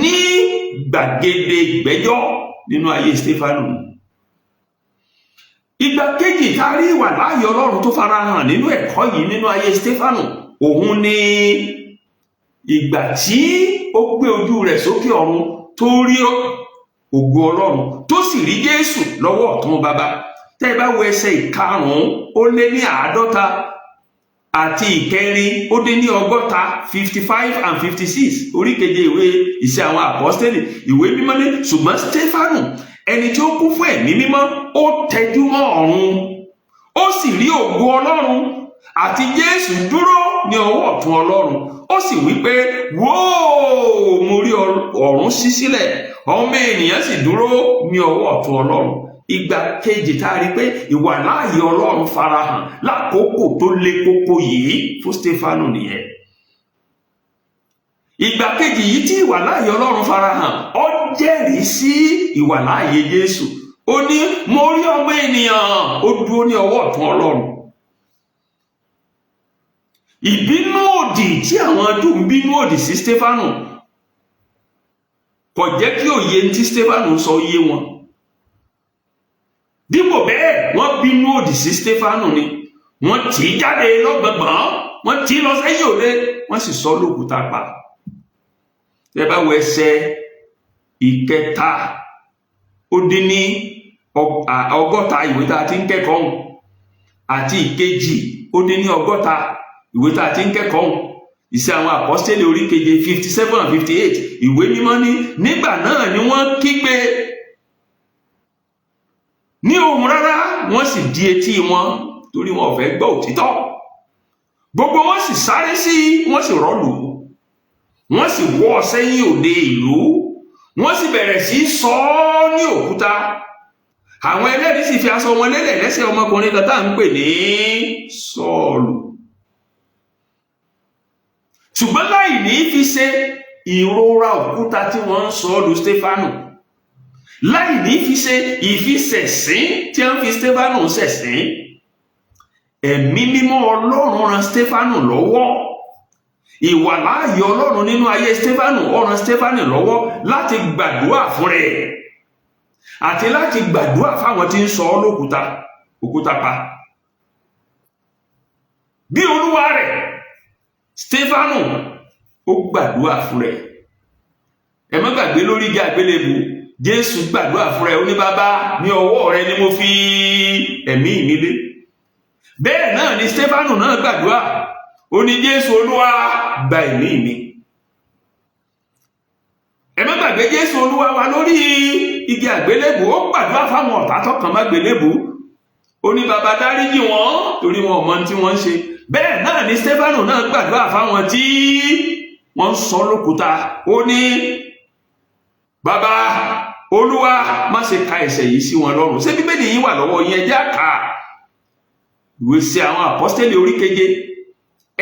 ní gbàgede ìgbẹ́jọ́ nínú ayé Stefano. Ìgbà kejì tá a rí ìwàláàyè Ọlọ́run tó farahàn nínú ẹ̀kọ́ yìí nínú ayé Stefano, òun ni ìgbà tí ó gbé ojú rẹ̀ sókè ọ̀run tó rí ògo Ọlọ́run, tó sì rí Jésù lọ́wọ́ ọ̀tún Baba. tẹ́ ẹ bá wo ẹsẹ̀ ìkarùn-ún ó lé ní 50 àti ìkẹrin ó dé ní 55 and 56 orí keje ìwé Iṣẹ́ àwọn Àpọ́stélì. Ìwé mímọ́ ní ṣùgbọ́n Stefanu ẹni tí ó kún fún ẹ̀mí mímọ́ ó tẹjú mọ́ ọ̀run, ó sì rí ògo Ọlọ́run àti Jésù dúró ní ọwọ́ ọ̀tún Ọlọ́run. Ó sì wí pé wóò, mo rí ọ̀run ṣí sílẹ̀, ọmọ ènìyàn sì dúró ní ọwọ́ ọ̀tún Ọlọ́run. Ìgbà kejì tá a rí pé ìwàláàyè Ọlọ́run farahàn lákòókò tó le koko yìí fún Stefanu nìyẹn. Ìgbà kejì yìí tí ìwàláàyè Ọlọ́run farahàn, ó jẹ́rìí sí ìwàláàyè Jésù. Ó ní mo rí ọmọ ènìyàn, ó dúró ní ọwọ́ ọ̀tún Ọlọ́run. Ìbínú òdì tí àwọn Júù ń bínú òdì sí Stefanu kò jẹ́ kí òye tí Stefanu sọ yé wọn. Dípò bẹ́ẹ̀ wọ́n bínú òdì sí Stefanu ni wọ́n tì í jáde lọ́gbọ̀ngbọ̀n, wọ́n tì í lọ sẹ́yìn òde, wọ́n sì sọ lókùúta pa. Ẹ bá wo ẹsẹ̀ ìkẹta ó dín ní 60 ìwé tá a ti ń kẹ́kọ̀ọ́ àti ìkejì ó dín ní 60 ìwé tá a ti ń kẹ́kọ̀ọ́. Iṣẹ́ àwọn Àpọ́stélì orí keje 57 and 58 ìwé mímọ́ ní nígbà náà ni wọ́n kígbe ní ohùn rárá, wọ́n sì di etí wọn torí wọn ò fẹ́ gbọ́ òtítọ́. Gbogbo wọn sì sáré sí, wọ́n sì rọ́lù, wọ́n sì wọ́ sẹ́yìn òde ìlú, wọ́n sì bẹ̀rẹ̀ sí sọ ọ́ ní òkúta. Àwọn ẹlẹ́rìí sì fi aṣọ wọn lélẹ̀ lẹ́sẹ̀ ọmọkùnrin kan tá à ń pè ní Sọ́ọ̀lù. Ṣùgbọ́n láì ní fi ṣe ìrora òkúta tí wọ́n ń sọ lu Stefanu, láì ní fi ṣe ìfisẹ̀sín tí wọ́n fi Stefanu ṣẹ̀sín, ẹ̀mí mímọ́ Ọlọ́run ran Stefanu lọ́wọ́. Ìwàláàyè Ọlọ́run nínú ayé Stefanu ó ran Stefanu lọ́wọ́ láti gbàdúrà fún rẹ̀ àti láti gbàdúrà fáwọn tí ń sọ ọ́ lókúta pa. Bí olúwa rẹ̀ Stefanu ó gbàdúrà fún rẹ̀. Ẹ má gbàgbé lórí igi àgbélébù Jésù gbàdúrà fún rẹ̀, ó ní bàbá ní ọwọ́ rẹ ni mo fi ẹ̀mí mi lé. Bẹ́ẹ̀ náà ni Stefanu náà gbàdúrà, ó ní Jésù olúwa gba ẹ̀mí mi. Ẹ má gbàgbé Jésù olúwa wa lórí igi àgbélébù ó gbàdúrà fáwọn ọ̀tá tọkàn má gbélébù, ó ní bàbá dáríjì wọn torí wọn ò mọ tí wọ́n ń ṣe. Bẹ́ẹ̀ náà ni Stefanu náà gbàdúrà fáwọn tí wọ́n ń sọ lókúta, ó ní bàbá olúwa má ṣe ka ẹ̀ṣẹ̀ yìí sí wọn lọ́rùn. Ṣé Bíbélì yìí wà lọ́wọ́ yín? Ẹ jẹ́ á kà á. Ìwé Iṣẹ́ àwọn Àpọ́stélì orí keje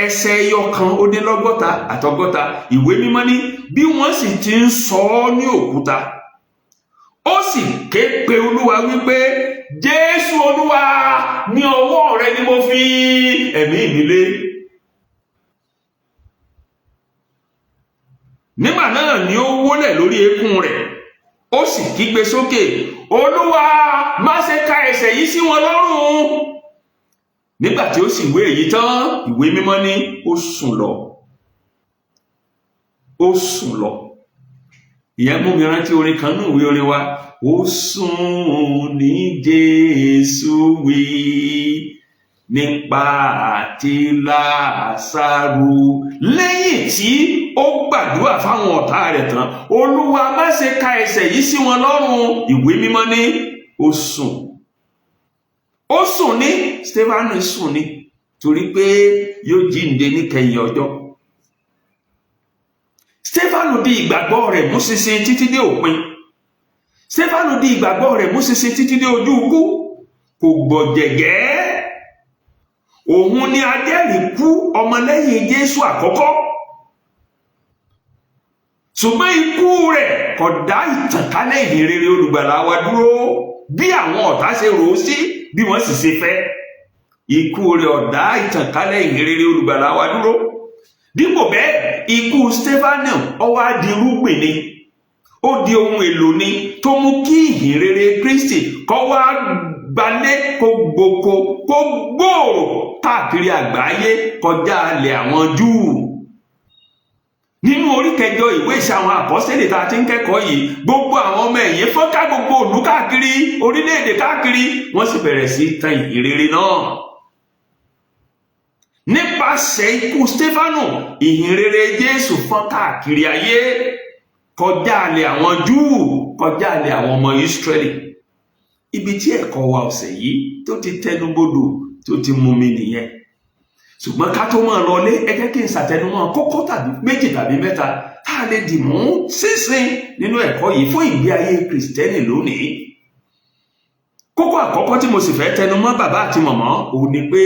ẹsẹ̀ ẹyọkan ó dín 60 àti 60 ìwé mímọ́ ní bí wọ́n sì ti ń sọ ọ́ ní òkúta, ó sì ké pe olúwa wípé Jésù olúwa ní ọwọ́ rẹ ni mo fi ẹ̀mí mi lé. Nígbà náà ni ó wólẹ̀ lórí eékún rẹ̀, ó sì kígbe sókè, olúwa má ṣe ka ẹ̀ṣẹ̀ yìí sí wọn lọ́rùn. Nígbà tí ó sì wé èyí tán, ìwé mímọ́ ní ó sùn lọ. Ó sùn lọ. Ìyẹn mú mi rántí orin kan nínú ìwé orin wa, ó sùn ní Jésù wí nípa àti Lásárù. Lẹ́yìn tí ó gbàdúrà fáwọn ọ̀tá rẹ̀ tán, olúwa má ṣe ka ẹ̀ṣẹ̀ yìí sí wọn lọ́rùn, ìwé mímọ́ ní ó sùn. Ó sùn ní Stefanu sùn ní torí pé yóò jíǹde níkẹyìn ọjọ́. Stefanu di ìgbàgbọ́ rẹ̀ mú ṣinṣin títí dé òpin. Stefanu di ìgbàgbọ́ rẹ̀ mú ṣinṣin títí dé ojú ikú. Kò gbọ̀jẹ̀gẹ́. Òun ni ajẹ́rìí kú ọmọlẹ́yìn Jésù àkọ́kọ́. Ṣùgbọ́n ikú rẹ̀ kò dá ìtànkálẹ̀ ìhìnrere olùgbàlà wa dúró bí àwọn ọ̀tá ṣe rò ó sí, bí wọ́n sì ṣe fẹ́. Ikú rẹ̀ ò dá ìtànkálẹ̀ ìhìnrere olùgbàlà wa dúró. Dípò bẹ́ẹ̀, ikú Stefanu ó wá di irúgbìn ni, ó di ohun èlò ni tó mú kí ìhìnrere Kristi kó wá gbalé, kó gboko, kó gbòòrò káàkiri àgbáyé kọjá ilẹ̀ àwọn Júù. Nínú orí kẹjọ ìwé Iṣẹ́ àwọn Àpọ́sítélì tá a ti ń kẹ́kọ̀ọ́ yìí, gbogbo àwọn ọmọ ẹ̀yìn fọ́nká gbogbo ìlú káàkiri, orílẹ̀-èdè káàkiri, wọ́n sì bẹ̀rẹ̀ sí tan ìhìnrere náà. Nípasẹ̀ ikú Stefanu, ìhìnrere Jésù fọ́n káàkiri ayé, kọjá ilẹ̀ àwọn Júù, kọjá ilẹ̀ àwọn ọmọ Ísírẹ́lì. Ibi tí ẹ̀kọ́ wa ọ̀sẹ̀ yìí tó ti tẹnubodò tó ti mú mi nìyẹn. Ṣùgbọ́n ká tó máa lọlé, ẹ jẹ́ kí n ṣàtẹnumọ́ kókó tàbí méjì tàbí mẹ́ta tá a lè dì mú sísìn nínú ẹ̀kọ́ yìí fún ìgbé ayé Kristẹni lónìí. Kókó àkọ́kọ́ tí mo sì fẹ́ tẹnumọ́ bàbá àti màmá òun ni pé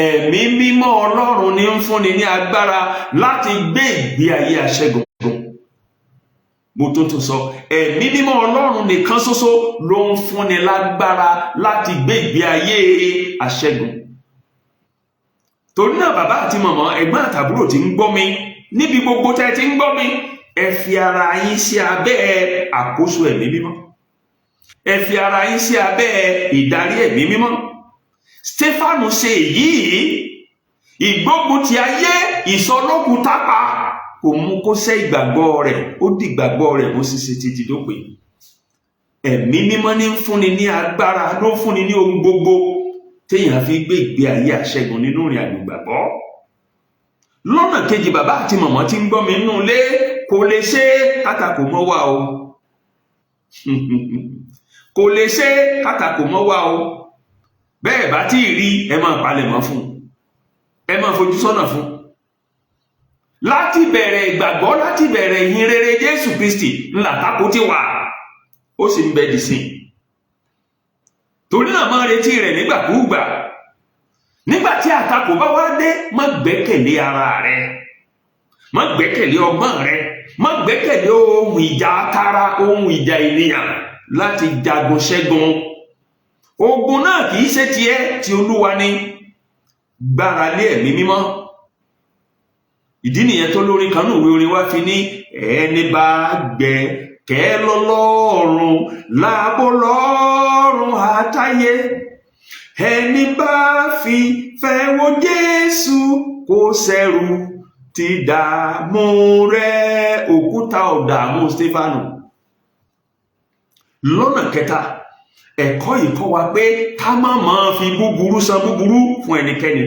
ẹ̀mí mímọ́ Ọlọ́run ní ń fúnni ní agbára láti gbé ìgbé ayé aṣẹ́gun. Mo tó sọ, ẹ̀mí mímọ́ Ọlọ́run nìkan ṣoṣo ló ń fúnni lágbára láti gbé ìgbé ayé aṣẹ́gun. Torí náà bàbá àti màmá, ẹ̀gbọ́n àtàbúrò tí ń gbọ́ mi, níbi gbogbo tẹ́ ti ń gbọ́ mi, ẹ fi ara yín sí abẹ́ àkóso ẹ̀mí mímọ́. Ẹ fi ara yín sí abẹ́ ìdarí ẹ̀mí mímọ́. Stefanu ṣe èyí, ìgbógun ti ayé, ìsọlókùtàpá, kò mú kó sẹ́ ìgbàgbọ́ rẹ̀, ó di ìgbàgbọ́ rẹ̀ ó sì ṣe títí dópin. Ẹ̀mí mímọ́ ní ń fúnni ní agbára, ló ń fúnni ní ohun gbogbo téèyàn fi gbé ìgbé ayé àṣẹgun nínú ìrìn àjò ìgbàgbọ́. Lọ́nà kejì, bàbá àti màmá tí ń gbọ́ mi nínú ilé, kò lè ṣe kátàkò mọ́ wa o. Kò lè ṣe kátàkò mọ́ wa o. Bẹ́ẹ̀ bá tí ì rí, ẹ máa palẹ̀mọ́ fún, ẹ máa fojú sọ́nà fún. Láti bẹ̀rẹ̀ ìgbàgbọ́, láti bẹ̀rẹ̀ ìhìnrere Jésù Kristi ńlá tako ti wà, ó sì ń bẹ dì sí. Torí náà máa retí rẹ̀ nígbàkúùgbà. Nígbà tí àtakò bá wá dé, má gbẹ́kẹ̀lé ara rẹ̀, má gbẹ́kẹ̀lé ọgbọ́n rẹ̀, má gbẹ́kẹ̀lé ohun ìjà tara, ohun ìjà ènìyàn láti jagun ṣẹ́gun. Ogun náà kìí ṣe tiẹ̀, ti Olúwa ni. Gbára lé ẹ̀mí mímọ́. Ìdí nìyẹn tó lórin kan nínú ìwé orin wa fi ní, ẹni bá gbẹ́kẹ̀ lọ́lọ́run láàbò lọ́run àtayé, ẹni bá fi fẹ́ wo Jésù kò ṣẹ̀rù ti dààmú rẹ̀. Òkúta ọ̀dààmú Stefanu. Lọ́nà kẹta, ẹ̀kọ́ yìí kọ́ wa pé ká má máa fi búburú san búburú fún ẹnikẹ́ni.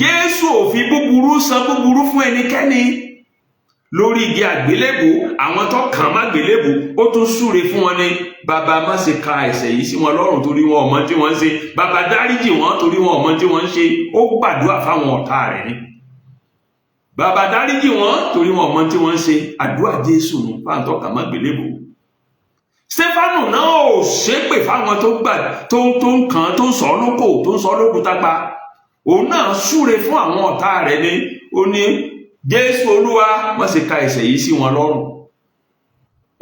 Jésù ò fi búburú san búburú fún ẹnikẹ́ni. Lórí igi àgbélébù, àwọn tó kàn má gbélébù, ó tún súre fún wọn ní, bàbá má ṣe ka ẹ̀ṣẹ̀ yìí sí wọn lọ́rùn torí wọn ò mọ tí wọ́n ń ṣe. Bàbá dáríjì wọn torí wọn ò mọ tí wọ́n ń ṣe. Ó gbàdúrà fáwọn ọ̀tá rẹ̀ ni. Bàbá dáríjì wọn torí wọn ò mọ tí wọ́n ń ṣe. Àdúrà Jésù nù fáwọn tó kàn má gbélébù. Stefanu náà ò ṣépè fáwọn tó ń kàn, tó ń sọ lóko, tó ń sọ lókùtàpá. Òun náà súre fún àwọn ọ̀tá rẹ̀ ni. Ó ní, Jésù Olúwa má ṣe ka ẹ̀ṣẹ̀ yìí sí wọn lọ́rùn.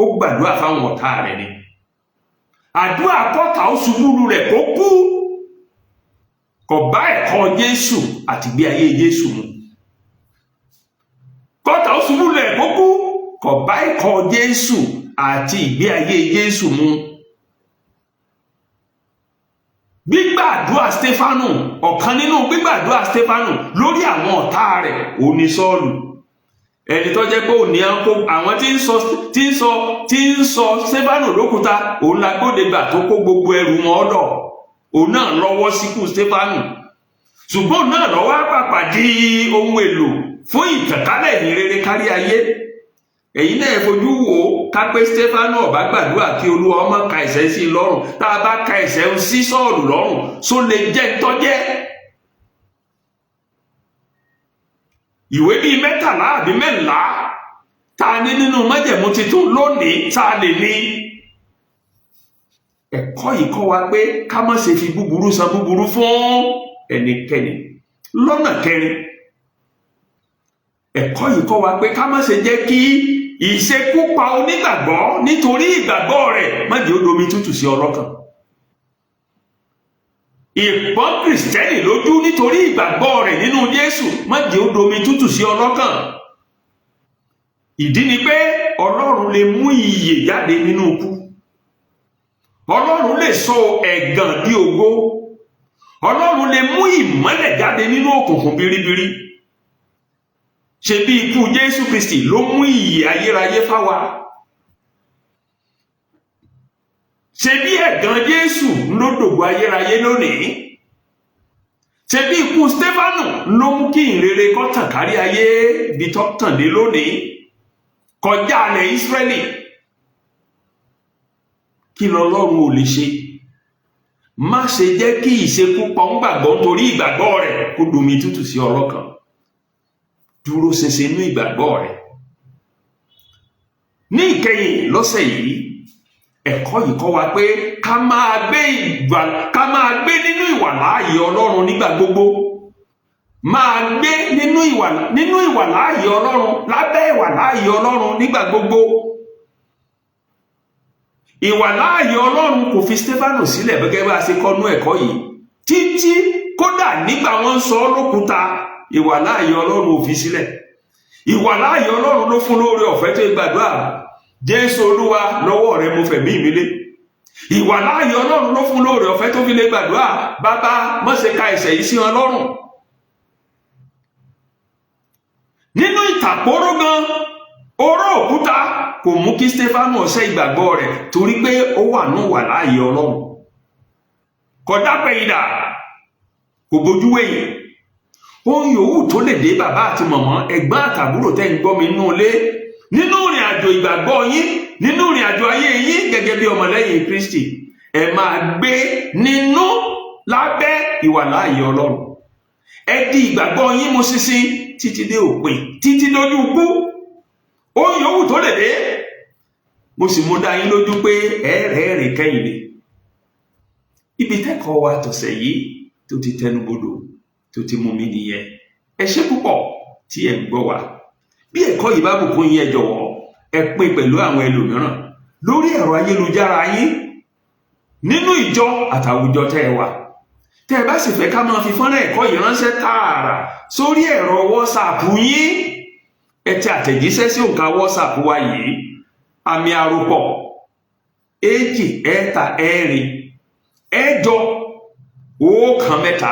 Ó gbàdúrà fáwọn ọ̀tá rẹ̀ ni. Àdúrà kọ́ta ó ṣubúrú rẹ̀ kó kú. Kò bá ẹ̀kọ́ Jésù àti ìgbé ayé Jésù mu. Kọ́ta ó ṣubúrú rẹ̀ kó kú. Kò bá ẹ̀kọ́ Jésù àti ìgbé ayé Jésù mu. Gbígbàdúrà Stefanu, ọ̀kan nínú gbígbàdúrà Stefanu lórí àwọn ọ̀tá rẹ̀ òun ni Sọ́ọ̀lù. Ẹni tó jẹ́ pé òní àwọn tí ń sọ Stefanu lókúta, òun lágbódegbà tó kó gbogbo ẹrù wọn ọ̀dọ̀. Òun náà lọ́wọ́ síkú Stefanu. Ṣùgbọ́n náà lọ́wọ́ pàpà di ohun èlò fún ìtànkálẹ̀ ìhìnrere kárí ayé. Èyí náà fojú wo ká pé Stefanu ọ̀bá gbàdúrà kí Olúwa ọmọ ka ẹ̀ṣẹ̀ sí lọ́rùn. Tá a bá ka ẹ̀ṣẹ̀ sí Sọ́ọ̀lù lọ́rùn, só lè jẹ́ tọ́jẹ́. Ìwé bíi 13 àbí 14 tá a ní nínú májẹ̀mú titun lónìí tá a lè ní. Ẹ̀kọ́ yìí kọ́ wa pé ká má ṣe fi búburú san búburú fún ẹnikẹ́ni. Lọ́nà kẹrin, ẹ̀kọ́ yìí kọ́ wa pé ká má ṣe jẹ́ kí ìṣekúpa onígbàgbọ́ nítorí ìgbàgbọ́ rẹ̀ má jẹ́ ó domi tútù sí ọlọ́kàn. Ìpọ́n Kristẹni lójú nítorí ìgbàgbọ́ rẹ̀ nínú Jésù má jẹ́ ó domi tútù sí ọlọ́kàn. Ìdí ni pé Ọlọ́run lè mú ìyè jáde nínú ikú. Ọlọ́run lè sọ ẹ̀gàn di ògo. Ọlọ́run lè mú ìmọ́lẹ̀ jáde nínú òkùnkùn biribiri. ṣe bí ikú Jésù Kristi ló mú ìyè ayérayé fáwa, ṣe bí ẹ̀gàn Jésù ló dògo ayérayé lónìí, ṣe bí ikú Stefanu ló mú kí ìrere kó tàn kárí ayé bí tó tàn dé lónìí kọjá ilẹ̀ Ísírẹ́lì. Kí lọ́lọ́run ò lè ṣe? Má ṣe jẹ́ kí ìṣekúpa ń gbàgbọ́ nítorí ìgbàgbọ́ rẹ̀ kó domi tútù sí ọlọ́kàn. Dúró ṣinṣin nínú ìgbàgbọ́ rẹ̀. Ní ìkẹyìn lọ́sẹ̀ yìí, ẹ̀kọ́ yìí kọ́ wa pé ká máa gbé nínú ìwàláàyè Ọlọ́run nígbà gbogbo. Máa gbé nínú ìwàláàyè Ọlọ́run, lábẹ́ ìwàláàyè Ọlọ́run nígbà gbogbo. Ìwàláàyè Ọlọ́run kò fi Stefanu sílẹ̀ gẹ́gẹ́ bá a ṣe kọ́nú ẹ̀kọ́ yìí títí kódà nígbà wọ́n sọ ọ́ lókúta, ìwàláàyè Ọlọ́run ò fi sílẹ̀. Ìwàláàyè Ọlọ́run ló fún lóore ọ̀fẹ́ tó gbàdúrà, Jésù Olúwa lọ́wọ́ rẹ mo fẹ̀mí mi lé. Ìwàláàyè Ọlọ́run ló fún lóore ọ̀fẹ́ tó fi lè gbàdúrà, Bàbá má ṣe ka ẹ̀ṣẹ̀ yìí sí wọn lọ́rùn. Nínú ìtàpóró gan, oró òkúta kò mú kí Stefanu ọ̀sẹ̀ ìgbàgbọ́ rẹ̀ torí pé ó wà ní ìwàláàyè Ọlọ́run. Kò dápẹ́ ìdà, kò bójú wẹ̀yìn. Ohun yòówù tó lè dé bàbá àti mọ̀mọ́, ẹ̀gbọ́n àtàbúrò tẹ́ ń gbọ́ mi nínú ilé, nínú ìrìn àjò ìgbàgbọ́ yín, nínú ìrìn àjò ayé yín gẹ́gẹ́ bí ọmọlẹ́yìn Kristi, ẹ máa gbé nínú lábẹ́ ìwàláàyè Ọlọ́run. Ẹ di ìgbàgbọ́ yín mú ṣinṣin títí dé òpin, títí lójú ikú. Ohun yòówù tó lè dé, mo sì mú dá yín lójú pé ẹ̀rẹ̀ẹ̀rẹ̀ kẹ́yìn lè. Ibi tẹ́kọ̀ọ́ wa tọ̀sẹ̀ yìí tó ti tẹnubodò tó ti mú mi nìyẹn. Ẹ ṣé púpọ̀ tí ẹ ń gbọ́ wa. Bí ẹ̀kọ́ yìí bá bùkún yín, ẹ jọ̀wọ́ ẹ pín pẹ̀lú àwọn ẹlòmíràn lórí ẹ̀rọ ayélujára yín, nínú ìjọ àtàwùjọ tẹ́ ẹ wà. Tẹ́ ẹ bá sì fẹ́ ká máa fi fọ́nrán ẹ̀kọ́ yìí ránṣẹ́ tààrà sórí ẹ̀rọ WhatsApp yín, ẹ tẹ àtẹ̀jíṣẹ́ sí òǹkà WhatsApp wa yìí, àmì àròpọ̀ 2 ẹ̀ta 4 ẹ̀jọ 1 mẹ́ta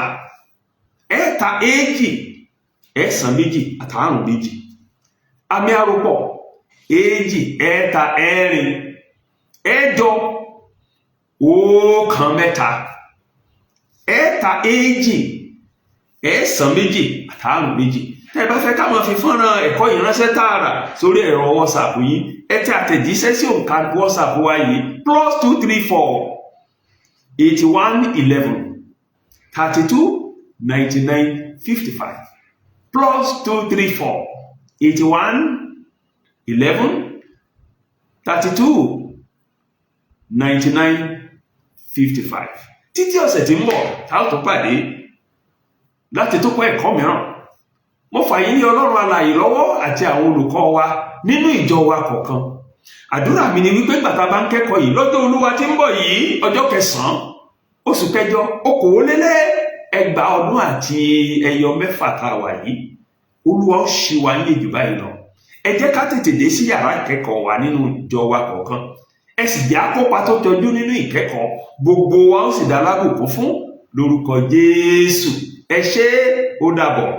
ẹ̀ta 2 ẹ̀sán 2 àtàrùn 2. Àmì àròpọ̀ 2 ẹ̀ta 4 ẹ̀jọ 1 mẹ́ta ẹ̀ta 2 ẹ̀sán 2 àtàrùn 2. Tẹ́ bá fẹ́ ká máa fi fọ́nrán ẹ̀kọ́ yìí ránṣẹ́ tààrà sórí ẹ̀rọ WhatsApp yìí, ẹ tẹ àtẹ̀jíṣẹ́ sí òǹkà WhatsApp wa yìí +234 81 11 32 99 55 +234 81 11 32 99 55. Títí ọ̀sẹ̀ tí ń bọ̀ tá ó tún pàdé láti tó kọ́ ẹ̀kọ́ mìíràn. Mo fà yín ní Ọlọ́run alààyè lọ́wọ́ àti àwọn olùkọ́ wa nínú ìjọ wa kọ̀ọ̀kan. Àdúrà mi ni wípé gbàtà bá ń kẹ́kọ̀ọ́ yìí lọ́jọ́ Olúwa tí ń bọ̀ yìí, ọjọ́ 9 oṣù kẹjọ 2024 tá a wà yìí, Olúwa ó ṣí wa ní èjì báyìí lọ. Ẹ jẹ́ ká tètè dé sí yàrá ìkẹ́kọ̀ọ́ wa nínú ìjọ wa kọ̀ọ̀kan. Ẹ sì jẹ́ akópa tó jọjú nínú ìkẹ́kọ̀ọ́, gbogbo wa ó sì dá lábùkún fún lórúkọ Jésù. Ẹ ṣé, ó dàbọ̀.